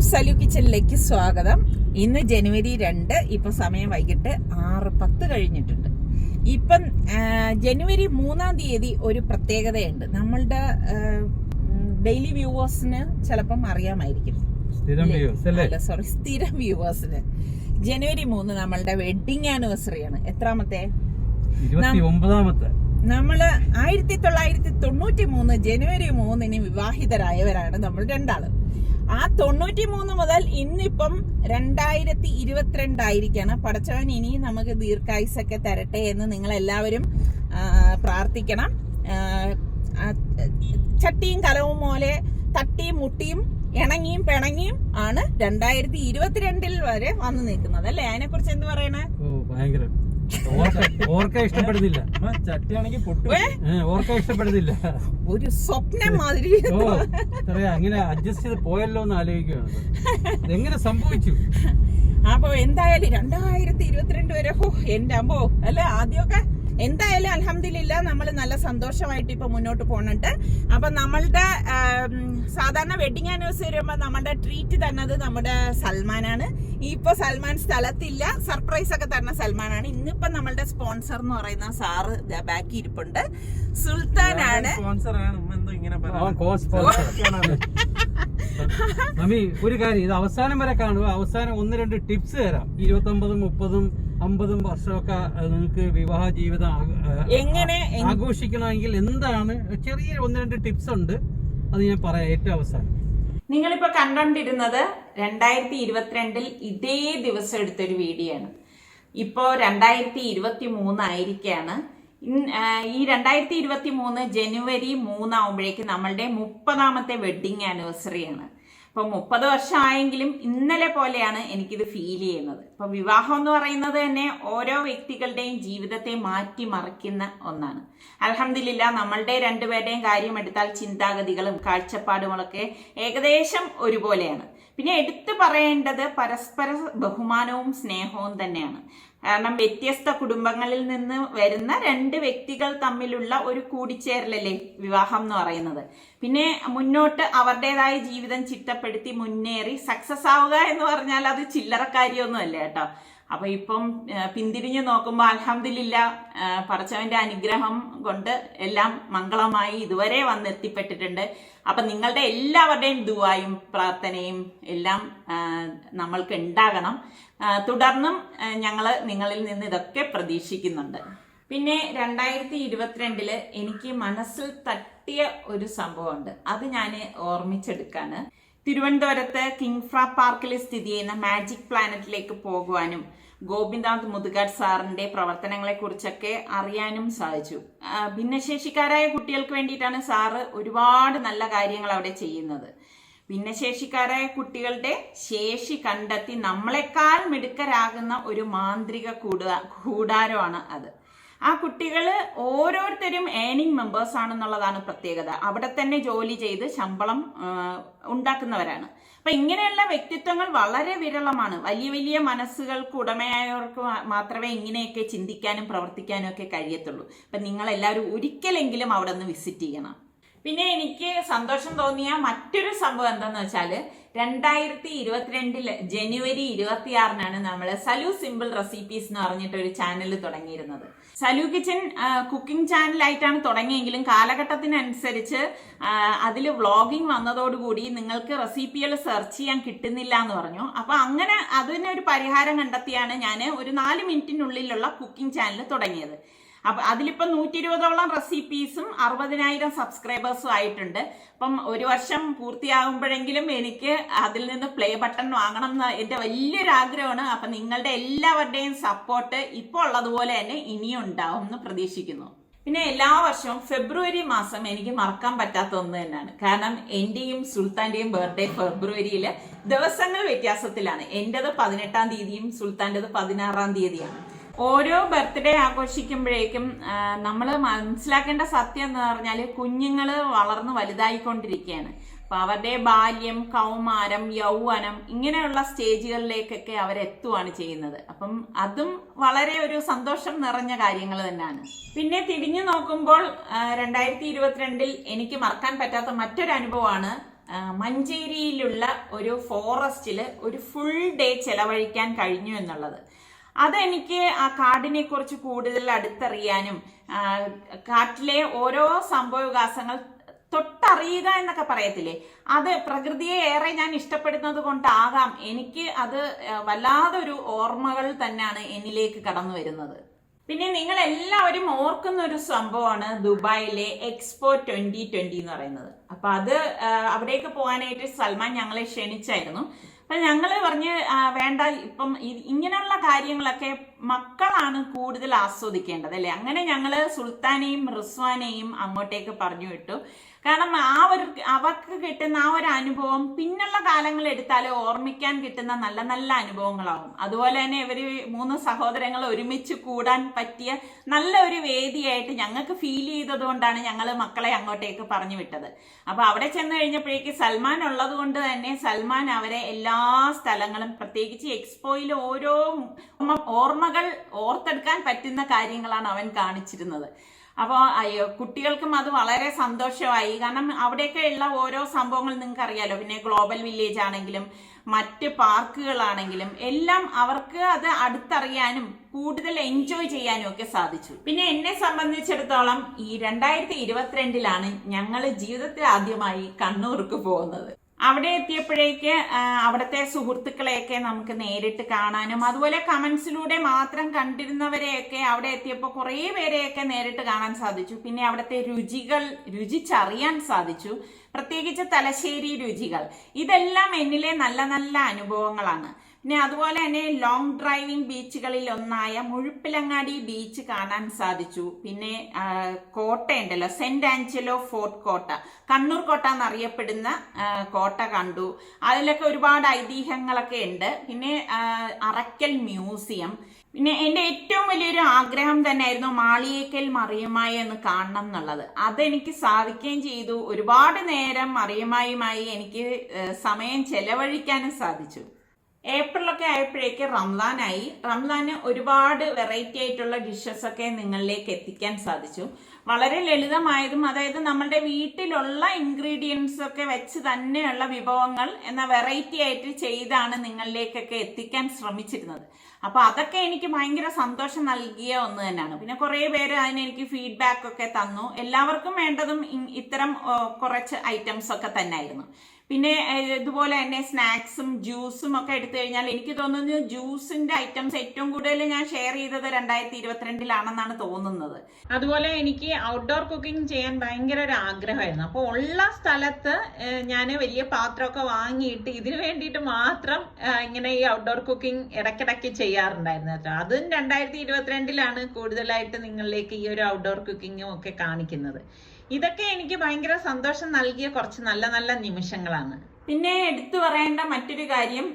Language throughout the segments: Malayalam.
സലു കിച്ചനിലേക്ക് സ്വാഗതം. ഇന്ന് ജനുവരി 2, ഇപ്പൊ സമയം വൈകിട്ട് 6:10 കഴിഞ്ഞിട്ടുണ്ട്. ഇപ്പം ജനുവരി 3-ാം തീയതി ഒരു പ്രത്യേകതയുണ്ട്. നമ്മളുടെ ഡെയിലി വ്യൂവേഴ്സിന് ചിലപ്പം അറിയാമായിരിക്കും, സ്ഥിരം വ്യൂവേഴ്സിന് ജനുവരി 3 നമ്മളുടെ വെഡിങ് ആനിവേഴ്സറിയാണ്. എത്രാമത്തെ? 29ാമത്തെ. നമ്മള് 1993 ജനുവരി 3-ന് വിവാഹിതരായവരാണ് നമ്മൾ രണ്ടാളും. ആ 93 മുതൽ ഇന്നിപ്പം 2022 ആയിരിക്കാണ്. പടച്ചവൻ ഇനി നമുക്ക് ദീർഘായുസൊക്കെ തരട്ടെ എന്ന് നിങ്ങൾ എല്ലാവരും പ്രാർത്ഥിക്കണം. ചട്ടിയും കലവും പോലെ തട്ടിയും മുട്ടിയും ഇണങ്ങിയും പിണങ്ങിയും ആണ് 2022 വരെ വന്നു നിൽക്കുന്നത് അല്ലേ? അതിനെ കുറിച്ച് എന്ത് പറയണേ? ഓർക്കാൻ ഇഷ്ടപ്പെടുന്നില്ല, ഓർക്കാൻ ഇഷ്ടപ്പെടുന്നില്ല. ഒരു സ്വപ്നം മാതിരി അങ്ങനെ അഡ്ജസ്റ്റ് ചെയ്ത് പോയല്ലോ എന്ന് ആലോചിക്കുകയാണ്. എങ്ങനെ സംഭവിച്ചു? അപ്പൊ എന്തായാലും 2022 വരെ എന്റെ അമ്മോ അല്ലെ. ആദ്യമൊക്കെ എന്തായാലും അൽഹംദുലില്ലാ നമ്മൾ നല്ല സന്തോഷമായിട്ട് ഇപ്പൊ മുന്നോട്ട് പോണുണ്ട്. അപ്പൊ നമ്മളുടെ സാധാരണ വെഡിങ് ആനിവേഴ്സറി വരുമ്പോ നമ്മളുടെ ട്രീറ്റ് തന്നത് നമ്മുടെ സൽമാനാണ്. ഇപ്പൊ സൽമാൻ സ്ഥലത്തില്ല, സർപ്രൈസ് ഒക്കെ തരുന്ന സൽമാനാണ്. ഇന്നിപ്പോ നമ്മളുടെ സ്പോൺസർ എന്ന് പറയുന്ന സാറ് ബാക്കി ഇരിപ്പുണ്ട്, സുൽത്താനാണ്. മമ്മി ഒരു കാര്യം, ഇത് അവസാനം വരെ കാണുക. അവസാനം 1-2 ടിപ്സ് തരാം. 29, 30, 50 വർഷമൊക്കെ നിങ്ങൾക്ക് വിവാഹ ജീവിതം എങ്ങനെ ആഘോഷിക്കണമെങ്കിൽ എന്താണ് ചെറിയ 1-2 ടിപ്സ് ഉണ്ട്, അത് ഞാൻ പറയാം ഏറ്റവും അവസാനം. നിങ്ങളിപ്പോ കണ്ടോണ്ടിരുന്നത് 2022 ഇതേ ദിവസം എടുത്തൊരു വീഡിയോ ആണ്. ഇപ്പോ 2023 ആയിരിക്കാണ്. ഈ 2023 ജനുവരി 3 ആവുമ്പോഴേക്ക് നമ്മളുടെ 30ാമത്തെ വെഡിങ് ആനിവേഴ്സറിയാണ്. ഇപ്പൊ 30 വർഷം ആയെങ്കിലും ഇന്നലെ പോലെയാണ് എനിക്കിത് ഫീൽ ചെയ്യുന്നത്. ഇപ്പൊ വിവാഹം എന്ന് പറയുന്നത് തന്നെ ഓരോ വ്യക്തികളുടെയും ജീവിതത്തെ മാറ്റിമറിക്കുന്ന ഒന്നാണ്. അൽഹംദുലില്ലാ നമ്മളുടെ രണ്ടുപേരുടെയും കാര്യം എടുത്താൽ ചിന്താഗതികളും കാഴ്ചപ്പാടുകളൊക്കെ ഏകദേശം ഒരുപോലെയാണ്. പിന്നെ എടുത്തു പറയേണ്ടത് പരസ്പര ബഹുമാനവും സ്നേഹവും തന്നെയാണ്. കാരണം വ്യത്യസ്ത കുടുംബങ്ങളിൽ നിന്ന് വരുന്ന 2 വ്യക്തികൾ തമ്മിലുള്ള ഒരു കൂടിച്ചേരലല്ലേ വിവാഹം എന്ന് പറയുന്നത്. പിന്നെ മുന്നോട്ട് അവരുടേതായ ജീവിതം ചിട്ടപ്പെടുത്തി മുന്നേറി സക്സസ് ആവുക എന്ന് പറഞ്ഞാൽ അത് ചില്ലറക്കാരിയൊന്നും അല്ല കേട്ടോ. അപ്പൊ ഇപ്പം പിന്തിരിഞ്ഞു നോക്കുമ്പോ അൽഹംദുലില്ലാ പടച്ചവന്റെ അനുഗ്രഹം കൊണ്ട് എല്ലാം മംഗളമായി ഇതുവരെ വന്നെത്തിപ്പെട്ടിട്ടുണ്ട്. അപ്പൊ നിങ്ങളുടെ എല്ലാവരുടെയും ദുആയും പ്രാർത്ഥനയും എല്ലാം നമ്മൾക്ക് ഉണ്ടാകണം. തുടർന്നും ഞങ്ങള് നിങ്ങളിൽ നിന്ന് ഇതൊക്കെ പ്രതീക്ഷിക്കുന്നുണ്ട്. പിന്നെ 2022 എനിക്ക് മനസ്സിൽ തട്ടിയ ഒരു സംഭവമുണ്ട്, അത് ഞാൻ ഓർമ്മിച്ചെടുക്കാണ്. തിരുവനന്തപുരത്ത് കിങ്ഫ്ര പാർക്കിൽ സ്ഥിതി ചെയ്യുന്ന മാജിക് പ്ലാനറ്റിലേക്ക് പോകുവാനും ഗോപിനാഥ് മുതുകാട് സാറിന്റെ പ്രവർത്തനങ്ങളെ കുറിച്ചൊക്കെ അറിയാനും സാധിച്ചു. ഭിന്നശേഷിക്കാരായ കുട്ടികൾക്ക് വേണ്ടിയിട്ടാണ് സാറ് ഒരുപാട് നല്ല കാര്യങ്ങൾ അവിടെ ചെയ്യുന്നത്. ഭിന്നശേഷിക്കാരായ കുട്ടികളുടെ ശേഷി കണ്ടെത്തി നമ്മളെക്കാൾ മിടുക്കരാകുന്ന ഒരു മാന്ത്രിക കൂടാരമാണ് അത്. ആ കുട്ടികള് ഓരോരുത്തരും ഏണിംഗ് മെമ്പേഴ്സ് ആണെന്നുള്ളതാണ് പ്രത്യേകത. അവിടെ തന്നെ ജോലി ചെയ്ത് ശമ്പളം ഉണ്ടാക്കുന്നവരാണ്. അപ്പൊ ഇങ്ങനെയുള്ള വ്യക്തിത്വങ്ങൾ വളരെ വിരളമാണ്. വലിയ വലിയ മനസ്സുകൾക്ക് ഉടമയായവർക്ക് മാത്രമേ ഇങ്ങനെയൊക്കെ ചിന്തിക്കാനും പ്രവർത്തിക്കാനും ഒക്കെ കഴിയത്തുള്ളൂ. അപ്പൊ നിങ്ങൾ എല്ലാവരും ഒരിക്കലെങ്കിലും അവിടെ ഒന്ന് വിസിറ്റ് ചെയ്യണം. പിന്നെ എനിക്ക് സന്തോഷം തോന്നിയ മറ്റൊരു സംഭവം എന്താന്ന് വെച്ചാല് 2022 ജനുവരി 26-നാണ് നമ്മള് സലു സിമ്പിൾ റെസിപ്പീസ് എന്ന് പറഞ്ഞിട്ട് ഒരു ചാനൽ തുടങ്ങിയിരുന്നത്. സലു കിച്ചൻ കുക്കിംഗ് ചാനലായിട്ടാണ് തുടങ്ങിയെങ്കിലും കാലഘട്ടത്തിനനുസരിച്ച് അതിൽ വ്ളോഗിങ് വന്നതോടുകൂടി നിങ്ങൾക്ക് റെസിപ്പികൾ സെർച്ച് ചെയ്യാൻ കിട്ടുന്നില്ല എന്ന് പറഞ്ഞു. അപ്പൊ അങ്ങനെ അതിനൊരു പരിഹാരം കണ്ടെത്തിയാണ് ഞാൻ ഒരു 4 മിനിറ്റിനുള്ളിലുള്ള കുക്കിംഗ് ചാനൽ തുടങ്ങിയത്. അപ്പൊ അതിലിപ്പോ 120ഓളം റെസിപ്പീസും 60,000 സബ്സ്ക്രൈബേഴ്സും ആയിട്ടുണ്ട്. അപ്പം 1 വർഷം പൂർത്തിയാകുമ്പോഴെങ്കിലും എനിക്ക് അതിൽ നിന്ന് പ്ലേ ബട്ടൺ വാങ്ങണം എന്ന് എന്റെ വലിയൊരു ആഗ്രഹമാണ്. അപ്പൊ നിങ്ങളുടെ എല്ലാവരുടെയും സപ്പോർട്ട് ഇപ്പോൾ ഉള്ളതുപോലെ തന്നെ ഇനിയും ഉണ്ടാവും എന്ന് പ്രതീക്ഷിക്കുന്നു. പിന്നെ എല്ലാ വർഷവും ഫെബ്രുവരി മാസം എനിക്ക് മറക്കാൻ പറ്റാത്ത ഒന്ന് തന്നെയാണ്. കാരണം എന്റെയും സുൽത്താന്റെയും ബർത്ത്ഡേ ഫെബ്രുവരിയില് ദിവസങ്ങൾ വ്യത്യാസത്തിലാണ്. എന്റേത് 18-ാം തീയതിയും സുൽത്താന്റേത് 16-ാം തീയതിയാണ്. ഓരോ ബർത്ത്ഡേ ആഘോഷിക്കുമ്പോഴേക്കും നമ്മൾ മനസ്സിലാക്കേണ്ട സത്യം എന്ന് പറഞ്ഞാൽ കുഞ്ഞുങ്ങൾ വളർന്ന് വലുതായിക്കൊണ്ടിരിക്കുകയാണ്. അപ്പൊ അവരുടെ ബാല്യം, കൗമാരം, യൗവനം ഇങ്ങനെയുള്ള സ്റ്റേജുകളിലേക്കൊക്കെ അവരെത്തുവാണ് ചെയ്യുന്നത്. അപ്പം അതും വളരെ ഒരു സന്തോഷം നിറഞ്ഞ കാര്യങ്ങൾ തന്നെയാണ്. പിന്നെ തിരിഞ്ഞു നോക്കുമ്പോൾ 2022 എനിക്ക് മറക്കാൻ പറ്റാത്ത മറ്റൊരു അനുഭവമാണ് മഞ്ചേരിയിലുള്ള ഒരു ഫോറസ്റ്റിൽ ഒരു ഫുൾ ഡേ ചെലവഴിക്കാൻ കഴിഞ്ഞു എന്നുള്ളത്. അതെനിക്ക് ആ കാടിനെ കുറിച്ച് കൂടുതൽ അടുത്തറിയാനും കാട്ടിലെ ഓരോ സംഭവവികാസങ്ങൾ തൊട്ടറിയുക എന്നൊക്കെ പറയത്തില്ലേ, അത് പ്രകൃതിയെ ഏറെ ഞാൻ ഇഷ്ടപ്പെടുന്നത് കൊണ്ടാകാം എനിക്ക് അത് വല്ലാതൊരു ഓർമ്മകൾ തന്നെയാണ് എന്നിലേക്ക് കടന്നു വരുന്നത്. പിന്നെ നിങ്ങൾ എല്ലാവരും ഓർക്കുന്ന ഒരു സംഭവമാണ് ദുബായിലെ എക്സ്പോ 2020 എന്ന് പറയുന്നത്. അപ്പൊ അത് അവിടേക്ക് പോകാനായിട്ട് സൽമാൻ ഞങ്ങളെ ക്ഷണിച്ചായിരുന്നു. അപ്പൊ ഞങ്ങള് പറഞ്ഞ് വേണ്ട, ഇപ്പം ഇങ്ങനെയുള്ള കാര്യങ്ങളൊക്കെ മക്കളാണ് കൂടുതൽ ആസ്വദിക്കേണ്ടത് അല്ലെ. അങ്ങനെ ഞങ്ങള് സുൽത്താനെയും റിസ്വാനെയും അങ്ങോട്ടേക്ക് പറഞ്ഞു വിട്ടു. കാരണം അവർക്ക് കിട്ടുന്ന ആ ഒരു അനുഭവം പിന്നുള്ള കാലങ്ങൾ എടുത്താൽ ഓർമ്മിക്കാൻ കിട്ടുന്ന നല്ല നല്ല അനുഭവങ്ങളാവും. അതുപോലെ തന്നെ ഇവര് 3 സഹോദരങ്ങൾ ഒരുമിച്ച് കൂടാൻ പറ്റിയ നല്ല ഒരു വേദിയായിട്ട് ഞങ്ങൾക്ക് ഫീൽ ചെയ്തത് കൊണ്ടാണ് ഞങ്ങൾ മക്കളെ അങ്ങോട്ടേക്ക് പറഞ്ഞു വിട്ടത്. അപ്പൊ അവിടെ ചെന്ന് കഴിഞ്ഞപ്പോഴേക്ക് സൽമാൻ ഉള്ളത് കൊണ്ട് തന്നെ സൽമാൻ അവരെ എല്ലാ സ്ഥലങ്ങളും, പ്രത്യേകിച്ച് എക്സ്പോയിൽ ഓരോ ഓർമ്മകൾ ഓർത്തെടുക്കാൻ പറ്റുന്ന കാര്യങ്ങളാണ് അവൻ കാണിച്ചിരുന്നത്. അപ്പോൾ കുട്ടികൾക്കും അത് വളരെ സന്തോഷമായി. കാരണം അവിടെയൊക്കെ ഉള്ള ഓരോ സംഭവങ്ങൾ നിങ്ങൾക്ക് അറിയാലോ. പിന്നെ ഗ്ലോബൽ വില്ലേജ് ആണെങ്കിലും മറ്റ് പാർക്കുകളാണെങ്കിലും എല്ലാം അവർക്ക് അത് അടുത്തറിയാനും കൂടുതൽ എൻജോയ് ചെയ്യാനും ഒക്കെ സാധിച്ചു. പിന്നെ എന്നെ സംബന്ധിച്ചിടത്തോളം ഈ 2022 ഞങ്ങൾ ജീവിതത്തിൽ ആദ്യമായി കണ്ണൂർക്ക് പോകുന്നത്. അവിടെ എത്തിയപ്പോഴേക്ക് അവിടുത്തെ സുഹൃത്തുക്കളെയൊക്കെ നമുക്ക് നേരിട്ട് കാണാനും, അതുപോലെ കമന്റ്സിലൂടെ മാത്രം കണ്ടിരുന്നവരെയൊക്കെ അവിടെ എത്തിയപ്പോൾ കുറേ പേരെയൊക്കെ നേരിട്ട് കാണാൻ സാധിച്ചു. പിന്നെ അവിടുത്തെ രുചിച്ചറിയാൻ സാധിച്ചു, പ്രത്യേകിച്ച് തലശ്ശേരി രുചികൾ. ഇതെല്ലാം എന്നിലെ നല്ല നല്ല അനുഭവങ്ങളാണ്. പിന്നെ അതുപോലെ തന്നെ ലോങ് ഡ്രൈവിംഗ് ബീച്ചുകളിൽ ഒന്നായ മുഴുപ്പിലങ്ങാടി ബീച്ച് കാണാൻ സാധിച്ചു. പിന്നെ കോട്ടയുണ്ടല്ലോ, സെന്റ് ആഞ്ചലോ ഫോർട്ട് കോട്ട, കണ്ണൂർ കോട്ട എന്നറിയപ്പെടുന്ന കോട്ട കണ്ടു. അതിലൊക്കെ ഒരുപാട് ഐതിഹ്യങ്ങളൊക്കെ ഉണ്ട്. പിന്നെ അറക്കൽ മ്യൂസിയം. പിന്നെ എൻ്റെ ഏറ്റവും വലിയൊരു ആഗ്രഹം തന്നെയായിരുന്നു മാളിയേക്കൽ മറിയമ്മായി എന്ന് കാണണം എന്നുള്ളത്. അതെനിക്ക് സാധിക്കുകയും ചെയ്തു. ഒരുപാട് നേരം മറിയമ്മായുമായി എനിക്ക് സമയം ചെലവഴിക്കാനും സാധിച്ചു. ഏപ്രിലൊക്കെ ആയപ്പോഴേക്ക് റംസാനായി. റംസാന് ഒരുപാട് വെറൈറ്റി ആയിട്ടുള്ള ഡിഷസ് ഒക്കെ നിങ്ങളിലേക്ക് എത്തിക്കാൻ സാധിച്ചു. വളരെ ലളിതമായതും, അതായത് നമ്മുടെ വീട്ടിലുള്ള ഇൻഗ്രീഡിയൻസ് ഒക്കെ വെച്ച് തന്നെയുള്ള വിഭവങ്ങൾ എന്ന വെറൈറ്റി ആയിട്ട് ചെയ്താണ് നിങ്ങളിലേക്കൊക്കെ എത്തിക്കാൻ ശ്രമിച്ചിരുന്നത്. അപ്പൊ അതൊക്കെ എനിക്ക് ഭയങ്കര സന്തോഷം നൽകിയ ഒന്ന് തന്നെയാണ്. പിന്നെ കുറെ പേര് അതിനെനിക്ക് ഫീഡ്ബാക്ക് ഒക്കെ തന്നു. എല്ലാവർക്കും വേണ്ടതും ഇത്തരം കുറച്ച് ഐറ്റംസ് ഒക്കെ തന്നെയായിരുന്നു. പിന്നെ ഇതുപോലെ തന്നെ സ്നാക്സും ജ്യൂസും ഒക്കെ എടുത്തു കഴിഞ്ഞാൽ എനിക്ക് തോന്നുന്നു ജ്യൂസിന്റെ ഐറ്റംസ് ഏറ്റവും കൂടുതൽ ഞാൻ ഷെയർ ചെയ്തത് 2022 തോന്നുന്നത്. അതുപോലെ എനിക്ക് ഔട്ട്ഡോർ കുക്കിംഗ് ചെയ്യാൻ ഭയങ്കര ഒരു ആഗ്രഹമായിരുന്നു. അപ്പോൾ ഉള്ള സ്ഥലത്ത് ഞാൻ വലിയ പാത്രമൊക്കെ വാങ്ങിയിട്ട് ഇതിനു വേണ്ടിയിട്ട് മാത്രം ഇങ്ങനെ ഈ ഔട്ട്ഡോർ കുക്കിംഗ് ഇടയ്ക്കിടയ്ക്ക് ചെയ്യാറുണ്ടായിരുന്നു കേട്ടോ. അതും 2022 കൂടുതലായിട്ട് നിങ്ങളിലേക്ക് ഈ ഒരു ഔട്ട്ഡോർ കുക്കിങ്ങും ഒക്കെ കാണിക്കുന്നത്. ഇതൊക്കെ എനിക്ക് ഭയങ്കര സന്തോഷം നൽകിയ കുറച്ച് നല്ല നല്ല നിമിഷങ്ങളാണ്. പിന്നെ എടുത്തു പറയേണ്ട മറ്റൊരു കാര്യം,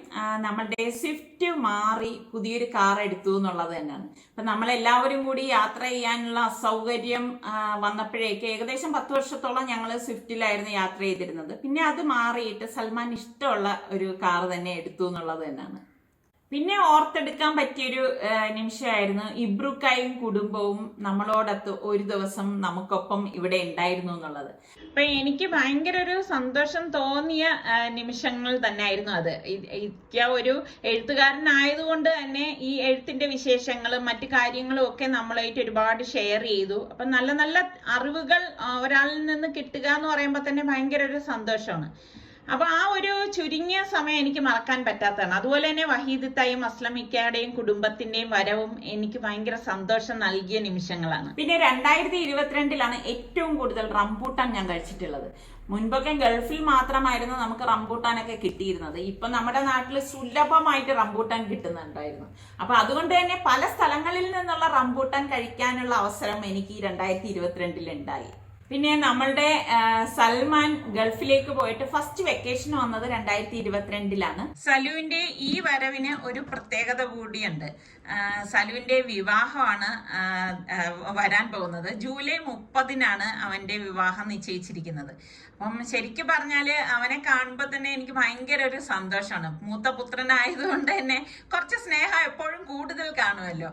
നമ്മളുടെ സ്വിഫ്റ്റ് മാറി പുതിയൊരു കാർ എടുത്തു എന്നുള്ളത് തന്നെയാണ്. അപ്പൊ നമ്മളെല്ലാവരും കൂടി യാത്ര ചെയ്യാനുള്ള അസൗകര്യം വന്നപ്പോഴേക്ക് ഏകദേശം 10 വർഷത്തോളം ഞങ്ങൾ സ്വിഫ്റ്റിലായിരുന്നു യാത്ര ചെയ്തിരുന്നത്. പിന്നെ അത് മാറിയിട്ട് സൽമാൻ ഇഷ്ടമുള്ള ഒരു കാർ തന്നെ എടുത്തു എന്നുള്ളത് തന്നെയാണ്. പിന്നെ ഓർത്തെടുക്കാൻ പറ്റിയൊരു നിമിഷമായിരുന്നു ഇബ്രുക്കായും കുടുംബവും നമ്മളോടൊത്ത് ഒരു ദിവസം നമുക്കൊപ്പം ഇവിടെ ഉണ്ടായിരുന്നു എന്നുള്ളത്. അപ്പൊ എനിക്ക് ഭയങ്കര ഒരു സന്തോഷം തോന്നിയ നിമിഷങ്ങൾ തന്നെയായിരുന്നു അത്. ഒരു എഴുത്തുകാരനായതുകൊണ്ട് തന്നെ ഈ എഴുത്തിന്റെ വിശേഷങ്ങളും മറ്റു കാര്യങ്ങളും ഒക്കെ നമ്മളായിട്ട് ഒരുപാട് ഷെയർ ചെയ്തു. അപ്പൊ നല്ല നല്ല അറിവുകൾ ഒരാളിൽ നിന്ന് കിട്ടുക എന്ന് പറയുമ്പോൾ തന്നെ ഭയങ്കര ഒരു സന്തോഷമാണ്. അപ്പൊ ആ ഒരു ചുരുങ്ങിയ സമയം എനിക്ക് മറക്കാൻ പറ്റാത്തതാണ്. അതുപോലെ തന്നെ വഹീദത്തായും അസ്ലമിക്കയുടെയും കുടുംബത്തിന്റെയും വരവും എനിക്ക് ഭയങ്കര സന്തോഷം നൽകിയ നിമിഷങ്ങളാണ്. പിന്നെ 2022 ഏറ്റവും കൂടുതൽ റംബൂട്ടാൻ ഞാൻ കഴിച്ചിട്ടുള്ളത്. മുൻപൊക്കെ ഗൾഫിൽ മാത്രമായിരുന്നു നമുക്ക് റംബൂട്ടാനൊക്കെ കിട്ടിയിരുന്നത്. ഇപ്പൊ നമ്മുടെ നാട്ടിൽ സുലഭമായിട്ട് റംബൂട്ടാൻ കിട്ടുന്നുണ്ടായിരുന്നു. അപ്പൊ അതുകൊണ്ട് തന്നെ പല സ്ഥലങ്ങളിൽ നിന്നുള്ള റംബൂട്ടാൻ കഴിക്കാനുള്ള അവസരം എനിക്ക് 2022 ഉണ്ടായി. പിന്നെ നമ്മളുടെ സൽമാൻ ഗൾഫിലേക്ക് പോയിട്ട് ഫസ്റ്റ് വെക്കേഷൻ വന്നത് 2022 സലുവിന്റെ ഈ വരവിന് ഒരു പ്രത്യേകത കൂടിയുണ്ട്. സലുവിന്റെ വിവാഹമാണ് വരാൻ പോകുന്നത്. ജൂലൈ 30 അവന്റെ വിവാഹം നിശ്ചയിച്ചിരിക്കുന്നത്. അപ്പം ശരിക്കും പറഞ്ഞാല് അവനെ കാണുമ്പോൾ തന്നെ എനിക്ക് ഭയങ്കര ഒരു സന്തോഷമാണ്. മൂത്ത പുത്രനായതുകൊണ്ട് തന്നെ കുറച്ച് സ്നേഹം എപ്പോഴും കൂടുതൽ കാണുമല്ലോ.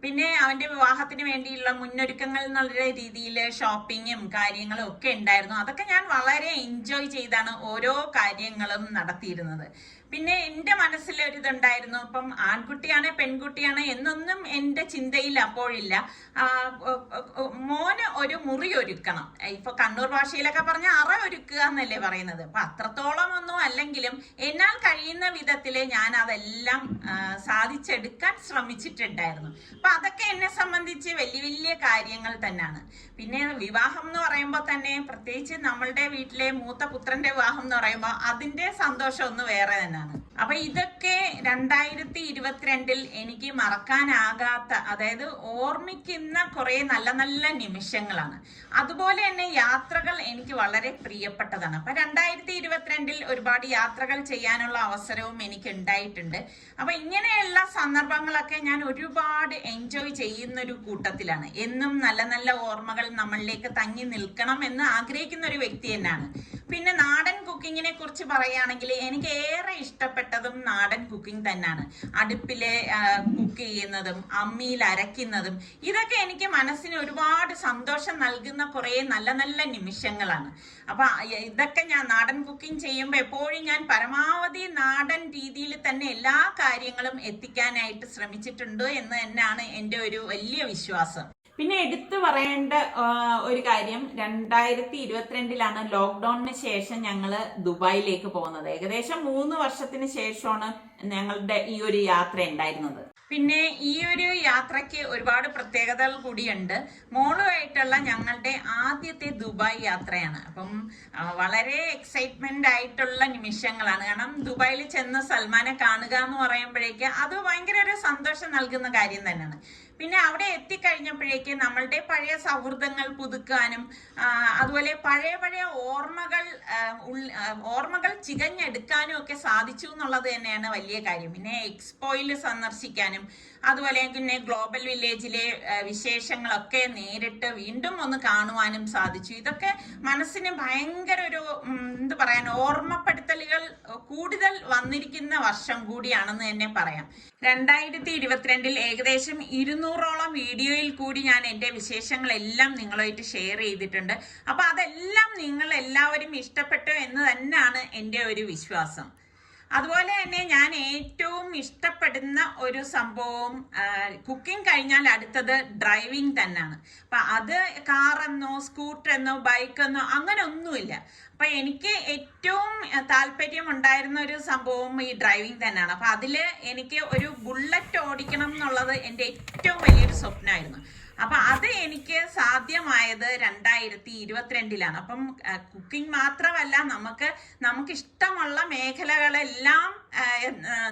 പിന്നെ അവന്റെ വിവാഹത്തിന് വേണ്ടിയുള്ള മുന്നൊരുക്കങ്ങൾ എന്നുള്ള രീതിയിൽ ഷോപ്പിങ്ങും കാര്യങ്ങളും ഒക്കെ ഉണ്ടായിരുന്നു. അതൊക്കെ ഞാൻ വളരെ എൻജോയ് ചെയ്താണ് ഓരോ കാര്യങ്ങളും നടത്തിയിരുന്നത്. പിന്നെ എൻ്റെ മനസ്സിലൊരിതുണ്ടായിരുന്നു, ഇപ്പം ആൺകുട്ടിയാണ് പെൺകുട്ടിയാണ് എന്നൊന്നും എൻ്റെ ചിന്തയിൽ അപ്പോഴില്ല. മോന് ഒരു മുറി ഒരുക്കണം, ഇപ്പൊ കണ്ണൂർ ഭാഷയിലൊക്കെ പറഞ്ഞ അറ ഒരുക്കുക എന്നല്ലേ പറയുന്നത്. അപ്പൊ അത്രത്തോളം ഒന്നും അല്ലെങ്കിലും എന്നാൽ കഴിയുന്ന വിധത്തില് ഞാൻ അതെല്ലാം സാധിച്ചെടുക്കാൻ ശ്രമിച്ചിട്ടുണ്ടായിരുന്നു. അപ്പൊ അതൊക്കെ എന്നെ സംബന്ധിച്ച് വലിയ വലിയ കാര്യങ്ങൾ തന്നെയാണ്. പിന്നെ വിവാഹം എന്ന് പറയുമ്പോൾ തന്നെ, പ്രത്യേകിച്ച് നമ്മളുടെ വീട്ടിലെ മൂത്ത പുത്രന്റെ വിവാഹം എന്ന് പറയുമ്പോൾ അതിന്റെ സന്തോഷം ഒന്ന് വേറെ തന്നെയാണ്. അപ്പൊ ഇതൊക്കെ 2022 എനിക്ക് മറക്കാനാകാത്ത, അതായത് ഓർമ്മിക്കുന്ന കുറെ നല്ല നല്ല നിമിഷങ്ങളാണ്. അതുപോലെ തന്നെ യാത്രകൾ എനിക്ക് വളരെ പ്രിയപ്പെട്ടതാണ്. അപ്പൊ 2022 ഒരുപാട് യാത്രകൾ ചെയ്യാനുള്ള അവസരവും എനിക്ക് ഉണ്ടായിട്ടുണ്ട്. അപ്പൊ ഇങ്ങനെയുള്ള സന്ദർഭങ്ങളൊക്കെ ഞാൻ ഒരുപാട് എൻജോയ് ചെയ്യുന്ന ഒരു കൂട്ടത്തിലാണ്. എന്നും നല്ല നല്ല ഓർമ്മകൾ നമ്മളിലേക്ക് തങ്ങി നിൽക്കണം എന്ന് ആഗ്രഹിക്കുന്ന ഒരു വ്യക്തി തന്നെയാണ്. പിന്നെ നാടൻ കുക്കിങ്ങിനെ കുറിച്ച് പറയുകയാണെങ്കിൽ എനിക്ക് ഏറെ ഇഷ്ടപ്പെട്ടതും നാടൻ കുക്കിംഗ് തന്നെയാണ്. അടുപ്പില് കുക്ക് ചെയ്യുന്നതും അമ്മിയിൽ അരയ്ക്കുന്നതും ഇതൊക്കെ എനിക്ക് മനസ്സിന് ഒരുപാട് സന്തോഷം നൽകുന്ന കുറെ നല്ല നല്ല നിമിഷങ്ങളാണ്. അപ്പൊ ഇതൊക്കെ ഞാൻ നാടൻ കുക്കിംഗ് ചെയ്യുമ്പോൾ എപ്പോഴും ഞാൻ പരമാവധി നാടൻ രീതിയിൽ തന്നെ എല്ലാ കാര്യങ്ങളും എത്തിക്കാനായിട്ട് ശ്രമിച്ചിട്ടുണ്ട് എന്ന് തന്നെയാണ് എൻ്റെ ഒരു വലിയ വിശ്വാസം. പിന്നെ എടുത്തു പറയേണ്ട ഒരു കാര്യം, 2022 ലോക്ക്ഡൌണിന് ശേഷം ഞങ്ങള് ദുബായിലേക്ക് പോകുന്നത്. ഏകദേശം 3 വർഷത്തിന് ശേഷമാണ് ഞങ്ങളുടെ ഈ ഒരു യാത്ര ഉണ്ടായിരുന്നത്. പിന്നെ ഈ ഒരു യാത്രയ്ക്ക് ഒരുപാട് പ്രത്യേകതകൾ കൂടിയുണ്ട്. മോളുമായിട്ടുള്ള ഞങ്ങളുടെ ആദ്യത്തെ ദുബായ് യാത്രയാണ്. അപ്പം വളരെ എക്സൈറ്റ്മെന്റ് ആയിട്ടുള്ള നിമിഷങ്ങളാണ്. കാരണം ദുബായിൽ ചെന്ന് സൽമാനെ കാണുക എന്ന് പറയുമ്പോഴേക്ക് അത് ഭയങ്കര ഒരു സന്തോഷം നൽകുന്ന കാര്യം തന്നെയാണ്. പിന്നെ അവിടെ എത്തിക്കഴിഞ്ഞപ്പോഴേക്ക് നമ്മളുടെ പഴയ സൗഹൃദങ്ങൾ പുതുക്കാനും അതുപോലെ പഴയ പഴയ ഓർമ്മകൾ ചികഞ്ഞെടുക്കാനും ഒക്കെ സാധിച്ചു എന്നുള്ളത് തന്നെയാണ് വലിയ കാര്യം. പിന്നെ എക്സ്പോയിൽ സന്ദർശിക്കാനും അതുപോലെ പിന്നെ ഗ്ലോബൽ വില്ലേജിലെ വിശേഷങ്ങളൊക്കെ നേരിട്ട് വീണ്ടും ഒന്ന് കാണുവാനും സാധിച്ചു. ഇതൊക്കെ മനസ്സിന് ഭയങ്കര ഒരു എന്ത് പറയാൻ, ഓർമ്മപ്പെടുത്തലുകൾ കൂടുതൽ വന്നിരിക്കുന്ന വർഷം കൂടിയാണെന്ന് തന്നെ പറയാം. 2022 ഏകദേശം 200ഓളം വീഡിയോയിൽ കൂടി ഞാൻ എൻ്റെ വിശേഷങ്ങളെല്ലാം നിങ്ങളുമായിട്ട് ഷെയർ ചെയ്തിട്ടുണ്ട്. അപ്പൊ അതെല്ലാം നിങ്ങൾ എല്ലാവരും ഇഷ്ടപ്പെട്ടു എന്ന് തന്നെയാണ് എൻ്റെ ഒരു വിശ്വാസം. അതുപോലെ തന്നെ ഞാൻ ഏറ്റവും ഇഷ്ടപ്പെടുന്ന ഒരു സംഭവം, കുക്കിംഗ് കഴിഞ്ഞാൽ അടുത്തത് ഡ്രൈവിംഗ് തന്നെയാണ്. അപ്പൊ അത് കാറെന്നോ സ്കൂട്ടറെന്നോ ബൈക്കെന്നോ അങ്ങനെ ഒന്നുമില്ല. അപ്പൊ എനിക്ക് ഏറ്റവും താല്പര്യം ഉണ്ടായിരുന്ന ഒരു സംഭവം ഈ ഡ്രൈവിംഗ് തന്നെയാണ്. അപ്പൊ അതില് എനിക്ക് ഒരു ബുള്ളറ്റ് ഓടിക്കണം എന്നുള്ളത് എൻ്റെ ഏറ്റവും വലിയൊരു സ്വപ്നമായിരുന്നു. അപ്പൊ അത് എനിക്ക് സാധ്യമായത് 2022 അപ്പം കുക്കിംഗ് മാത്രമല്ല, നമുക്ക് ഇഷ്ടമുള്ള മേഖലകളെല്ലാം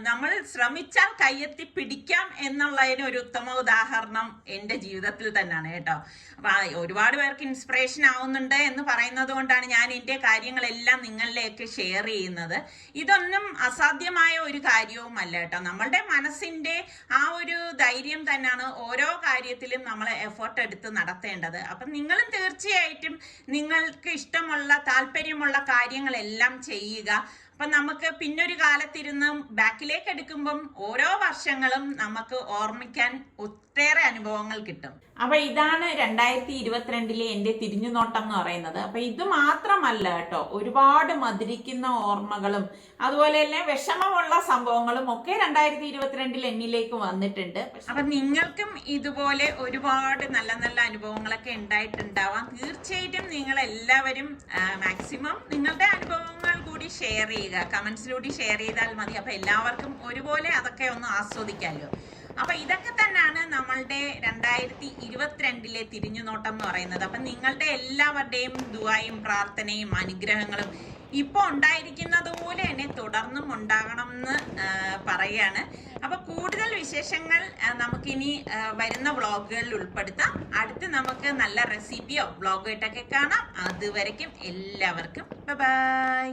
നമ്മൾ ശ്രമിച്ചാൽ കയ്യെത്തി പിടിക്കാം എന്നുള്ളതിന് ഒരു ഉത്തമ ഉദാഹരണം എൻ്റെ ജീവിതത്തിൽ തന്നെയാണ് കേട്ടോ. അപ്പൊ ഒരുപാട് പേർക്ക് ഇൻസ്പിറേഷൻ ആവുന്നുണ്ട് എന്ന് പറയുന്നത് കൊണ്ടാണ് ഞാൻ എൻ്റെ കാര്യങ്ങളെല്ലാം നിങ്ങളിലേക്ക് ഷെയർ ചെയ്യുന്നത്. ഇതൊന്നും അസാധ്യമായ ഒരു കാര്യവുമല്ല കേട്ടോ. നമ്മളുടെ മനസ്സിന്റെ ആ ഒരു ധൈര്യം തന്നെയാണ് ഓരോ കാര്യത്തിലും നമ്മൾ എഫേർട്ട് എടുത്ത് നടത്തേണ്ടത്. അപ്പം നിങ്ങളും തീർച്ചയായിട്ടും നിങ്ങൾക്ക് ഇഷ്ടമുള്ള താല്പര്യമുള്ള കാര്യങ്ങളെല്ലാം ചെയ്യുക. അപ്പൊ നമുക്ക് പിന്നൊരു കാലത്തിരുന്ന് ബാക്കിലേക്ക് എടുക്കുമ്പം ഓരോ വർഷങ്ങളും നമുക്ക് ഓർമ്മിക്കാൻ ഒട്ടേറെ അനുഭവങ്ങൾ കിട്ടും. അപ്പൊ ഇതാണ് 2022 എന്റെ തിരിഞ്ഞുനോട്ടം എന്ന് പറയുന്നത്. അപ്പൊ ഇത് മാത്രമല്ല കേട്ടോ, ഒരുപാട് മധുരിക്കുന്ന ഓർമ്മകളും അതുപോലെ തന്നെ വിഷമമുള്ള സംഭവങ്ങളും ഒക്കെ 2022 എന്നിലേക്ക് വന്നിട്ടുണ്ട്. അപ്പൊ നിങ്ങൾക്കും ഇതുപോലെ ഒരുപാട് നല്ല നല്ല അനുഭവങ്ങളൊക്കെ ഉണ്ടായിട്ടുണ്ടാവാം. തീർച്ചയായിട്ടും നിങ്ങൾ എല്ലാവരും മാക്സിമം നിങ്ങളുടെ അനുഭവങ്ങൾ കൂടി ഷെയർ ചെയ്യുക, കമന്റ്സിലൂടെ ഷെയർ ചെയ്താൽ മതി. അപ്പൊ എല്ലാവർക്കും ഒരുപോലെ അതൊക്കെ ഒന്ന് ആസ്വദിക്കാമല്ലോ. അപ്പൊ ഇതൊക്കെ തന്നെയാണ് നമ്മളുടെ 2022 തിരിഞ്ഞുനോട്ടം എന്ന് പറയുന്നത്. അപ്പൊ നിങ്ങളുടെ എല്ലാവരുടെയും ദുആയും പ്രാർത്ഥനയും അനുഗ്രഹങ്ങളും ഇപ്പൊ ഉണ്ടായിരിക്കുന്നത് പോലെ തന്നെ തുടർന്നും ഉണ്ടാകണം എന്ന് പറയാണ്. അപ്പൊ കൂടുതൽ വിശേഷങ്ങൾ നമുക്കിനി വരുന്ന വ്ളോഗുകളിൽ ഉൾപ്പെടുത്താം. അടുത്ത് നമുക്ക് നല്ല റെസിപ്പിയോ വ്ളോഗായിട്ടൊക്കെ കാണാം. അതുവരയ്ക്കും എല്ലാവർക്കും ബൈ.